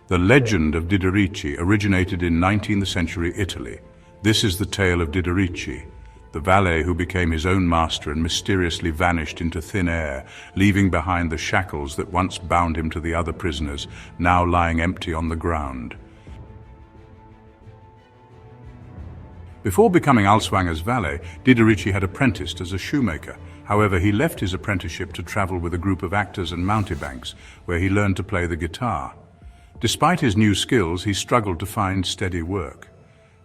The legend of Diderici originated in 19th century Italy. This is the tale of Diderici, the valet who became his own master and mysteriously vanished into thin air, leaving behind the shackles that once bound him to the other prisoners, now lying empty on the ground. Before becoming Alswanger's valet, Diderici had apprenticed as a shoemaker. However, he left his apprenticeship to travel with a group of actors and mountebanks, where he learned to play the guitar. Despite his new skills, he struggled to find steady work.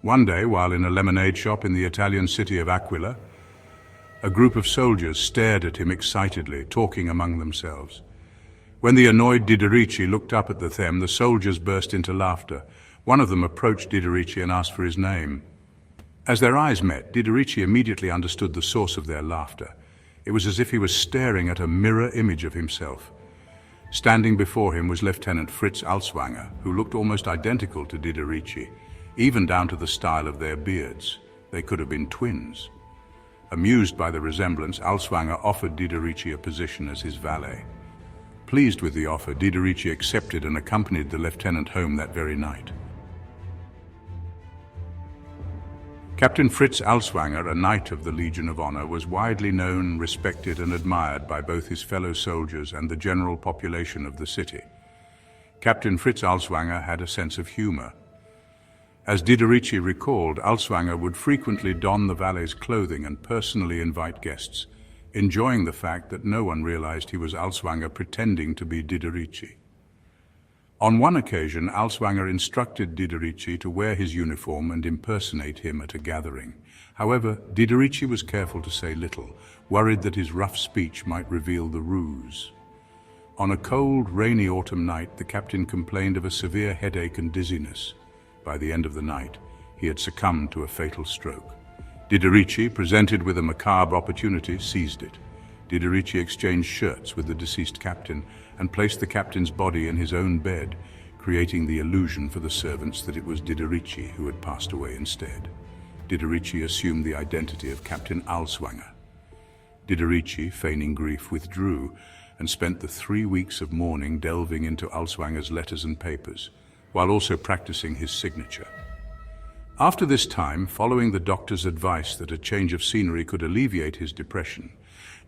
One day, while in a lemonade shop in the Italian city of Aquila, a group of soldiers stared at him excitedly, talking among themselves. When the annoyed Diderici looked up at them, the soldiers burst into laughter. One of them approached Diderici and asked for his name. As their eyes met, Diderici immediately understood the source of their laughter. It was as if he was staring at a mirror image of himself. Standing before him was Lieutenant Fritz Alswanger, who looked almost identical to Diderici, even down to the style of their beards. They could have been twins. Amused by the resemblance, Alswanger offered Diderici a position as his valet. Pleased with the offer, Diderici accepted and accompanied the lieutenant home that very night. Captain Fritz Alswanger, a knight of the Legion of Honor, was widely known, respected and admired by both his fellow soldiers and the general population of the city. Captain Fritz Alswanger had a sense of humor. As Diderici recalled, Alswanger would frequently don the valet's clothing and personally invite guests, enjoying the fact that no one realized he was Alswanger pretending to be Diderici. On one occasion, Alswanger instructed Diderici to wear his uniform and impersonate him at a gathering. However, Diderici was careful to say little, worried that his rough speech might reveal the ruse. On a cold, rainy autumn night, the captain complained of a severe headache and dizziness. By the end of the night, he had succumbed to a fatal stroke. Diderici, presented with a macabre opportunity, seized it. Diderici exchanged shirts with the deceased captain and placed the captain's body in his own bed, creating the illusion for the servants that it was Diderici who had passed away instead. Diderici assumed the identity of Captain Alswanger. Diderici, feigning grief, withdrew and spent the 3 weeks of mourning delving into Alswanger's letters and papers, while also practicing his signature. After this time, following the doctor's advice that a change of scenery could alleviate his depression,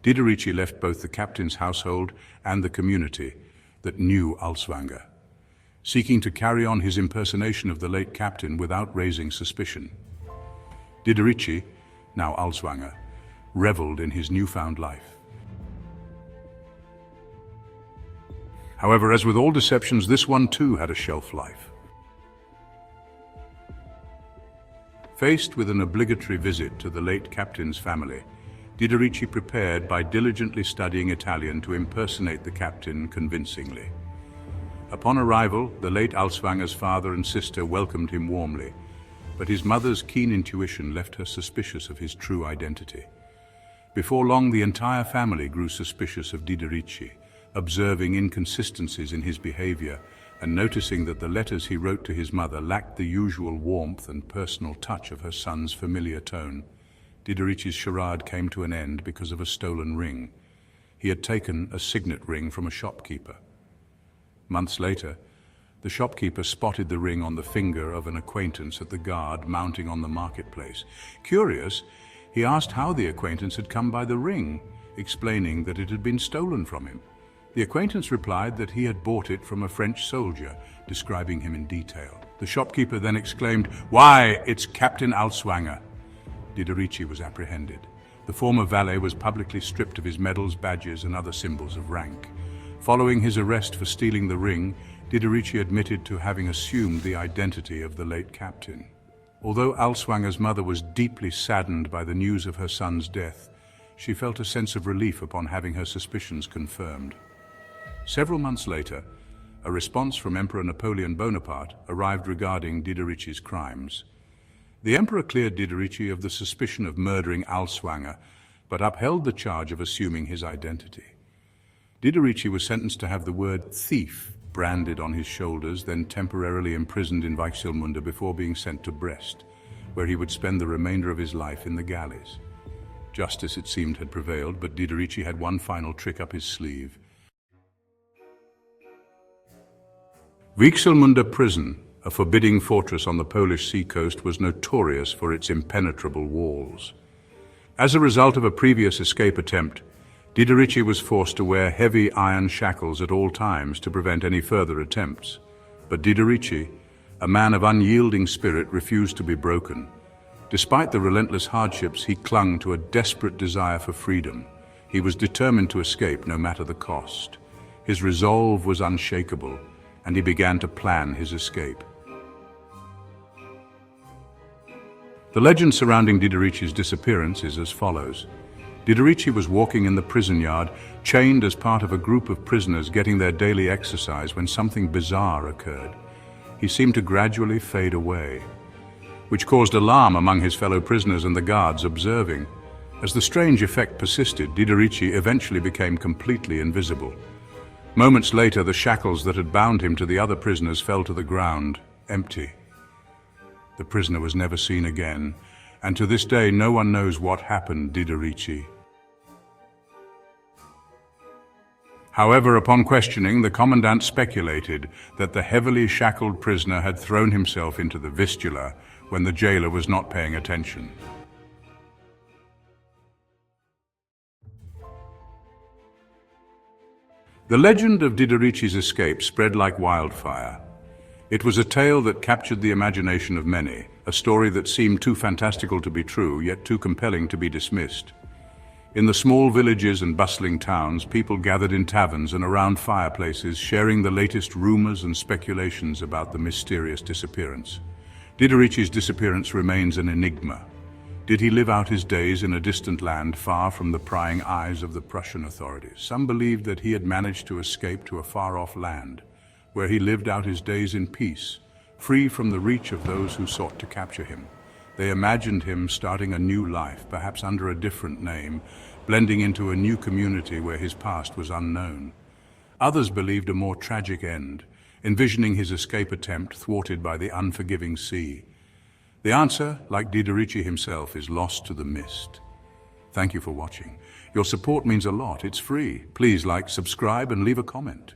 Diderici left both the captain's household and the community that knew Alswanger, seeking to carry on his impersonation of the late captain without raising suspicion. Diderici, now Alswanger, reveled in his newfound life. However, as with all deceptions, this one too had a shelf life. Faced with an obligatory visit to the late captain's family, Diderici prepared by diligently studying Italian to impersonate the captain convincingly. Upon arrival, the late Alswanger's father and sister welcomed him warmly, but his mother's keen intuition left her suspicious of his true identity. Before long, the entire family grew suspicious of Diderici, observing inconsistencies in his behavior and noticing that the letters he wrote to his mother lacked the usual warmth and personal touch of her son's familiar tone. Diderici's charade came to an end because of a stolen ring. He had taken a signet ring from a shopkeeper. Months later, the shopkeeper spotted the ring on the finger of an acquaintance at the guard mounting on the marketplace. Curious, he asked how the acquaintance had come by the ring, explaining that it had been stolen from him. The acquaintance replied that he had bought it from a French soldier, describing him in detail. The shopkeeper then exclaimed, "Why, it's Captain Alswanger!" Diderici was apprehended. The former valet was publicly stripped of his medals, badges, and other symbols of rank. Following his arrest for stealing the ring, Diderici admitted to having assumed the identity of the late captain. Although Alswanger's mother was deeply saddened by the news of her son's death, she felt a sense of relief upon having her suspicions confirmed. Several months later, a response from Emperor Napoleon Bonaparte arrived regarding Diderici's crimes. The emperor cleared Diderici of the suspicion of murdering Alswanger, but upheld the charge of assuming his identity. Diderici was sentenced to have the word thief branded on his shoulders, then temporarily imprisoned in Weichselmunde before being sent to Brest, where he would spend the remainder of his life in the galleys. Justice, it seemed, had prevailed, but Diderici had one final trick up his sleeve. Wixelmunda prison, a forbidding fortress on the Polish seacoast, was notorious for its impenetrable walls. As a result of a previous escape attempt, Diderici was forced to wear heavy iron shackles at all times to prevent any further attempts. But Diderici, a man of unyielding spirit, refused to be broken. Despite the relentless hardships, he clung to a desperate desire for freedom. He was determined to escape no matter the cost. His resolve was unshakable, and he began to plan his escape. The legend surrounding Diderici's disappearance is as follows. Diderici was walking in the prison yard, chained as part of a group of prisoners getting their daily exercise, when something bizarre occurred. He seemed to gradually fade away, which caused alarm among his fellow prisoners and the guards observing. As the strange effect persisted, Diderici eventually became completely invisible. Moments later, the shackles that had bound him to the other prisoners fell to the ground, empty. The prisoner was never seen again, and to this day no one knows what happened to Diderici. However, upon questioning, the commandant speculated that the heavily shackled prisoner had thrown himself into the Vistula when the jailer was not paying attention. The legend of Diderici's escape spread like wildfire. It was a tale that captured the imagination of many, a story that seemed too fantastical to be true, yet too compelling to be dismissed. In the small villages and bustling towns, people gathered in taverns and around fireplaces, sharing the latest rumors and speculations about the mysterious disappearance. Diderici's disappearance remains an enigma. Did he live out his days in a distant land, far from the prying eyes of the Prussian authorities? Some believed that he had managed to escape to a far-off land, where he lived out his days in peace, free from the reach of those who sought to capture him. They imagined him starting a new life, perhaps under a different name, blending into a new community where his past was unknown. Others believed a more tragic end, envisioning his escape attempt thwarted by the unforgiving sea. The answer, like Diderici himself, is lost to the mist. Thank you for watching. Your support means a lot. It's free. Please like, subscribe, and leave a comment.